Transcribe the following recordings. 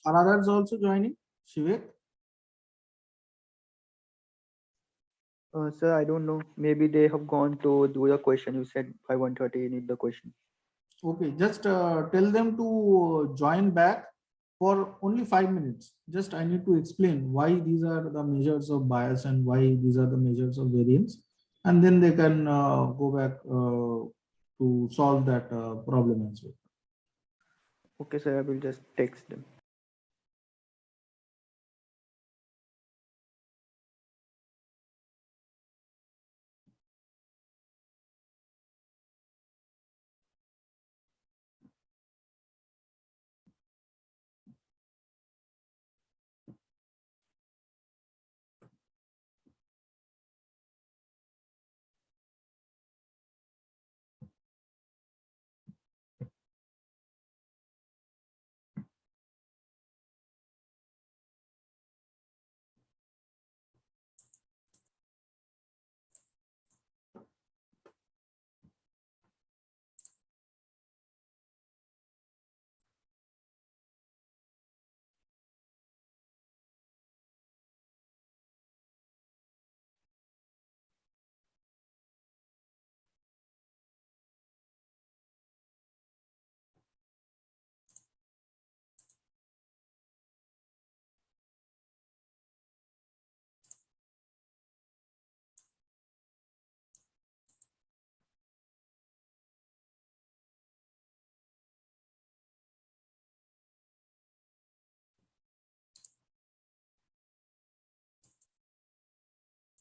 Are others also joining? Shivek? Sir, I don't know. Maybe they have gone to do the question. You said by 1:30 you need the question. Okay, just tell them to join back for only 5 minutes. Just I need to explain why these are the measures of bias and why these are the measures of variance, and then they can go back to solve that problem as well. Okay, sir, I will just text them.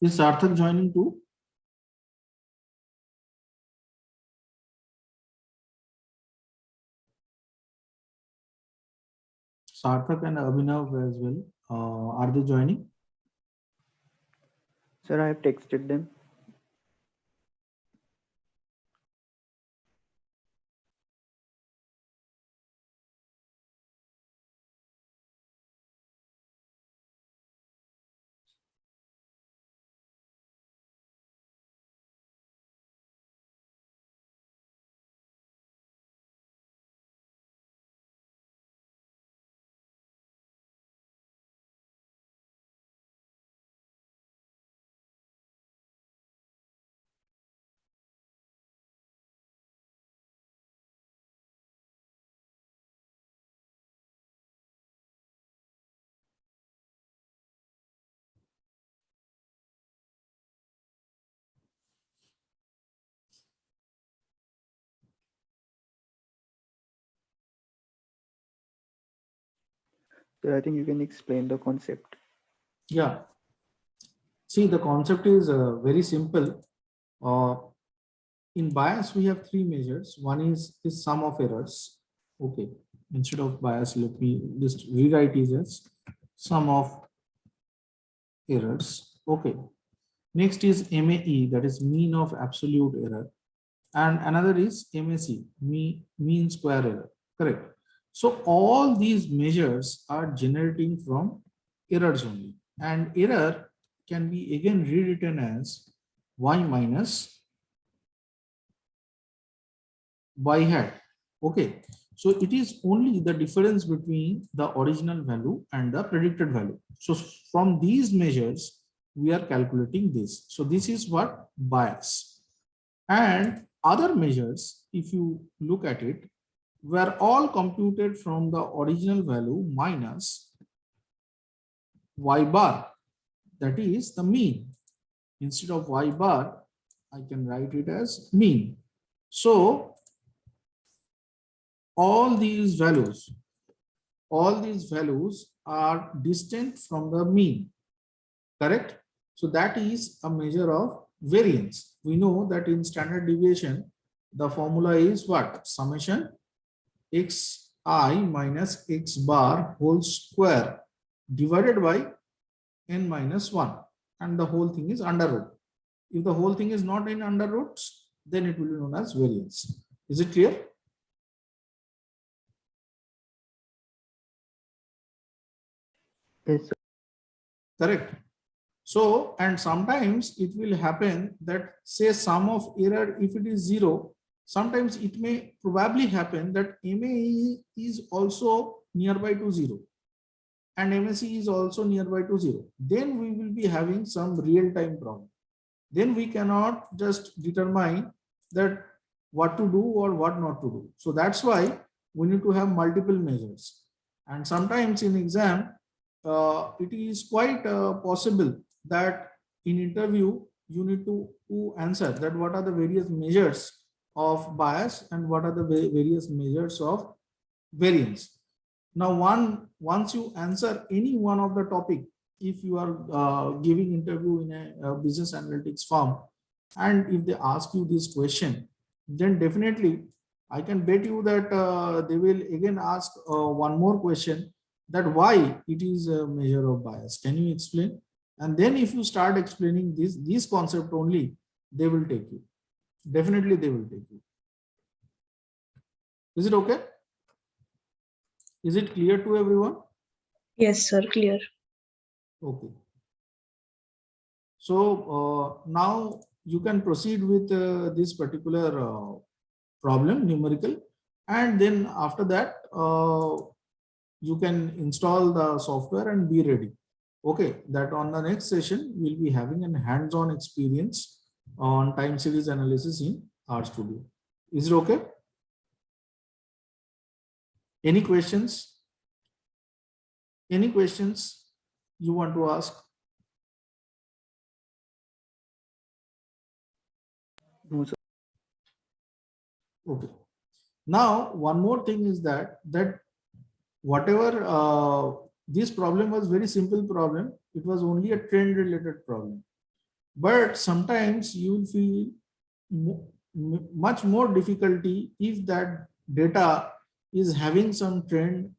Is Sarthak joining too? Sarthak and Abhinav as well. Are they joining? Sir, I have texted them. So I think you can explain the concept. Yeah. See, the concept is very simple. Uh, in bias, we have three measures. One is the sum of errors. Okay. Instead of bias, let me just rewrite it as sum of errors. Okay. Next is MAE, that is mean of absolute error. And another is MAC, mean square error. Correct. So all these measures are generating from errors only. And error can be again rewritten as y minus y hat. Okay. So it is only the difference between the original value and the predicted value. So from these measures, we are calculating this. So this is what bias. And other measures, if you look at it, were all computed from the original value minus y bar, that is the mean. Instead of y bar, I can write it as mean. So all these values are distant from the mean, correct? So that is a measure of variance. We know that in standard deviation, the formula is what? Summation xi minus x bar whole square divided by n minus 1, and the whole thing is under root. If the whole thing is not in under roots, then it will be known as variance. Is it clear? Yes, sir. Correct. So, and sometimes it will happen that say sum of error, if it is 0, sometimes it may probably happen that MAE is also nearby to 0. and MSE is also nearby to 0, then we will be having some real-time problem. Then we cannot just determine that what to do or what not to do. So that's why we need to have multiple measures. And sometimes in exam, it is quite possible that in interview, you need to answer that what are the various measures of bias and what are the various measures of variance. Now, once you answer any one of the topic, if you are giving interview in a business analytics firm, and if they ask you this question, then definitely I can bet you that they will again ask one more question, that why it is a measure of bias. Can you explain? And then if you start explaining this concept only, they will take you. Definitely they will take you. Is it okay? Is it clear to everyone? Yes, sir, clear. Okay. So now you can proceed with this particular problem, numerical, and then after that you can install the software and be ready. Okay, that on the next session we'll be having a hands-on experience on time series analysis in RStudio. Is it okay? Any questions? Any questions you want to ask? No, sir. Okay. Now, one more thing is that whatever this problem was very simple problem. It was only a trend related problem. But sometimes you will feel much more difficulty if that data is having some trend,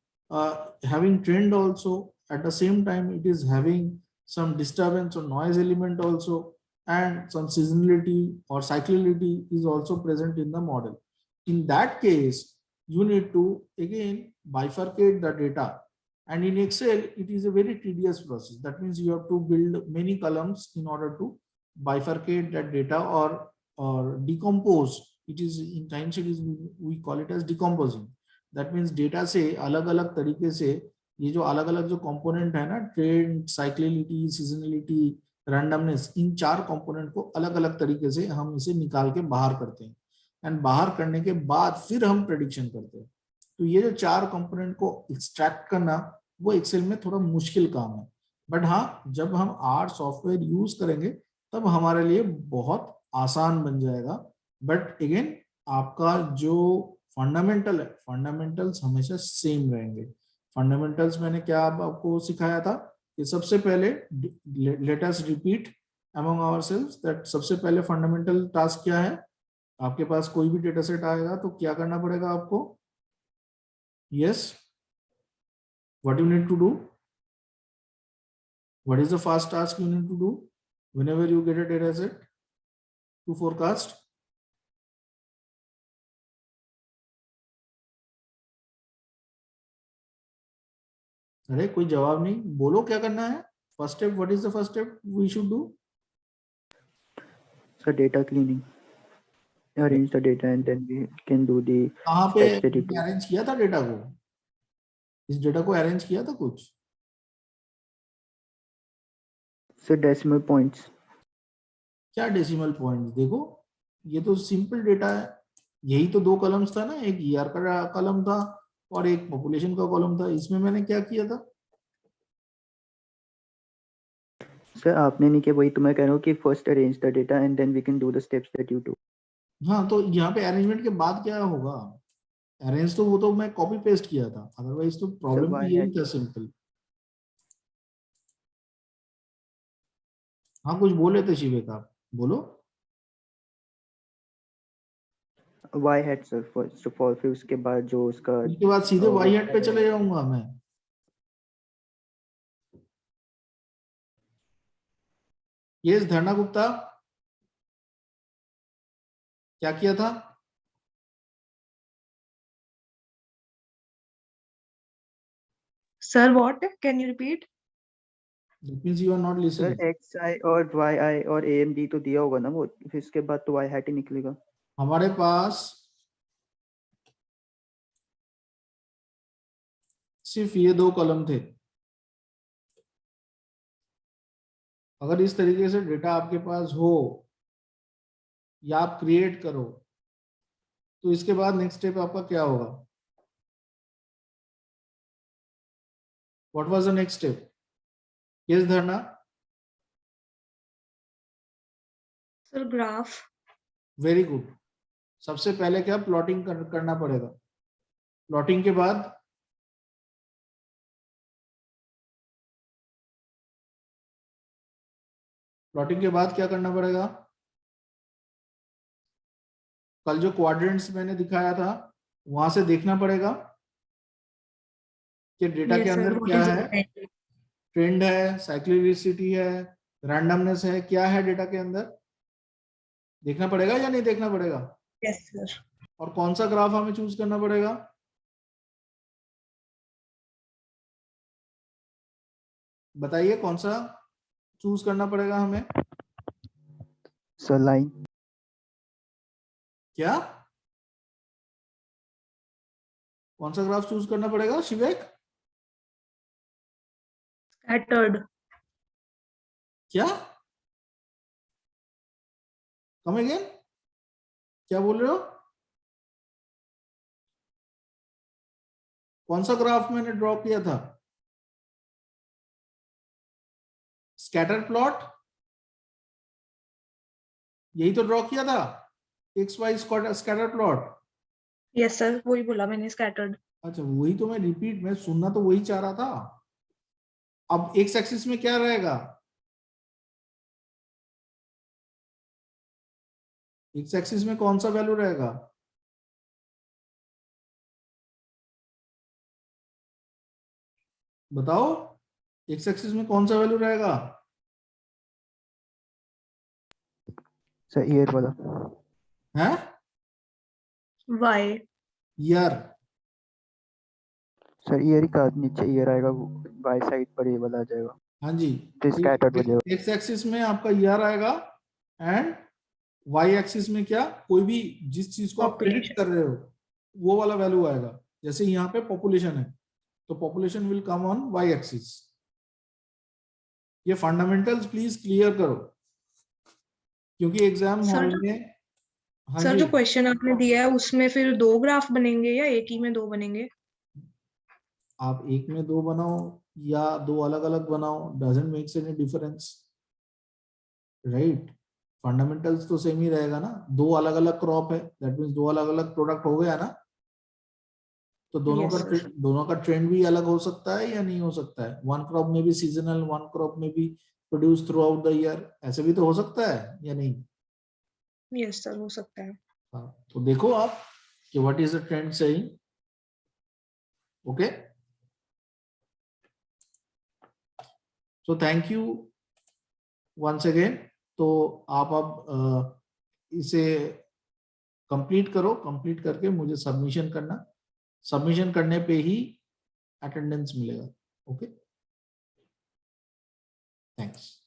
having trend also. At the same time, it is having some disturbance or noise element also, and some seasonality or cyclicality is also present in the model. In that case, you need to again bifurcate the data. And in Excel, it is a very tedious process. That means you have to build many columns in order to bifurcate that data or decompose. It is in time series we call it as decomposing. That means data से अलग अलग तरीके से ये जो अलग अलग जो कंपोनेंट है ना, ट्रेंड, साइक्लिसिटी, सीजनलिटी, रैंडमनेस, इन चार कंपोनेंट को अलग अलग तरीके से हम इसे निकाल के बाहर करते हैं, एंड बाहर करने के बाद फिर हम प्रेडिक्शन करते हैं. तो ये जो चार कंपोनेंट को एक्सट्रैक्ट करना वो एक्सेल में थोड़ा मुश्किल काम है. बट हाँ, जब हम आर सॉफ्टवेयर यूज करेंगे तब हमारे लिए बहुत आसान बन जाएगा. बट अगेन आपका जो फंडामेंटल है, फंडामेंटल्स हमेशा सेम रहेंगे. फंडामेंटल्स मैंने क्या आपको सिखाया था कि सबसे पहले let us repeat among ourselves that सबसे पहले फंडामेंटल टास्क क्या है. आपके पास कोई भी डेटा सेट आएगा तो क्या करना पड़ेगा आपको? Yes, what you need to do? What is the first task you need to do whenever you get a data set to forecast? अरे कोई जवाब नहीं, बोलो क्या करना है. First step, what is the first step we should do? So data cleaning. Arrange the data and then we can do the कहाँ पे steps that you do. Arrange किया था डेटा को? इस डेटा को अरेंज किया था कुछ? So decimal points. क्या डेसिमल पॉइंट्स? देखो ये तो सिंपल डेटा है. यही तो दो कॉलम्स था ना, एक ईयर का कॉलम था और एक पॉपुलेशन का कॉलम था. इसमें मैंने क्या किया था? सर आपने नहीं किया, वही तो मैं कह रहा हूँ कि first arrange the data and then we can do the steps that you do. हाँ, तो यहाँ पे अरेंजमेंट के बाद क्या होगा? अरेंज तो वो तो मैं कॉपी पेस्ट किया था, अदरवाइज तो प्रॉब्लम why यही था, सिंपल. हाँ, कुछ बोले थे शिवे का, बोलो. Y head sir first of all, फिर उसके बाद जो उसका उसके बाद सीधे वाई हेड पे चले जाऊंगा मैं. यस, धरना गुप्ता, क्या किया था? Sir, what? Can you repeat? That means you are not sir listening. X i और वाई आई और ए एम डी तो दिया होगा ना वो, फिर इसके बाद तो वाई हेड ही निकलेगा. हमारे पास सिर्फ ये दो कॉलम थे. अगर इस तरीके से डेटा आपके पास हो या आप क्रिएट करो तो इसके बाद नेक्स्ट स्टेप आपका क्या होगा? What was the next step? Yes Dharna? Sir graph. Very good. सबसे पहले क्या प्लॉटिंग करना पड़ेगा। प्लॉटिंग के बाद क्या करना पड़ेगा? कल जो क्वाड्रेंट्स मैंने दिखाया था वहां से देखना पड़ेगा कि डेटा के यस सर, अंदर व्हाट क्या इज है। द ट्रेंड है, साइक्लिसिटी है, रैंडमनेस है, क्या है डेटा के अंदर देखना पड़ेगा या नहीं देखना पड़ेगा? Yes sir. और कौन सा ग्राफ हमें चूज करना पड़ेगा? बताइए कौन सा चूज करना पड़ेगा हमें? Sir line. क्या कौन सा ग्राफ चूज करना पड़ेगा शिवेक? स्कैटर्ड। क्या? कम अगेन, क्या बोल रहे हो? कौन सा ग्राफ मैंने ड्रॉ किया था? स्कैटर प्लॉट, यही तो ड्रॉ किया था, X Y scatter plot. Yes sir, वही बोला मैंने, स्कैटर्ड। अच्छा, वही तो मैं रिपीट में सुनना तो वही चाह रहा था। अब एक्स एक्सिस में क्या रहेगा? एक्स एक्सिस में कौन सा वैल्यू रहेगा? बताओ, एक्स एक्सिस में कौन सा वैल्यू रहेगा? सर ईयर वाला। है वाई। ईयर। सर ईयर का नीचे ईयर आएगा, बाई साइड पर ये वाला आ जाएगा, हाँ जी, तो स्कैटर्ड हो जाएगा। एक्स एक्सिस में आपका ईयर आएगा एंड वाई एक्सिस में क्या, कोई भी जिस चीज को आप प्रिडिक्ट पॉपुलेशन। कर रहे हो वो वाला वैल्यू आएगा। जैसे यहाँ पे पॉपुलेशन है तो population will come on Y axis. ये फंडामेंटल्स प्लीज क्लियर करो क्योंकि एग्जाम सर हॉल जो में। हाँ सर जी, जो क्वेश्चन आपने दिया है उसमें फिर 2 ग्राफ बनेंगे या एक ही में 2 बनेंगे? आप एक में 2 बनाओ या 2 अलग अलग बनाओ, doesn't makes any difference, right? Fundamentals तो सेम ही रहेगा ना। 2 अलग अलग क्रॉप है, दैट मीन्स 2 अलग अलग प्रोडक्ट हो गया ना। तो यस सर। दोनों का ट्रेंड भी अलग हो सकता है या नहीं हो सकता है? वन क्रॉप में भी सीजनल, वन क्रॉप में भी produce through out the year, ऐसे भी तो हो सकता है या नहीं? यस सर, हो सकता है। हाँ, तो देखो आप कि what is the trend saying. Okay, so thank you once again. तो आप अब इसे कंप्लीट करो, कंप्लीट करके मुझे सबमिशन करना। सबमिशन करने पे ही अटेंडेंस मिलेगा। Okay, thanks.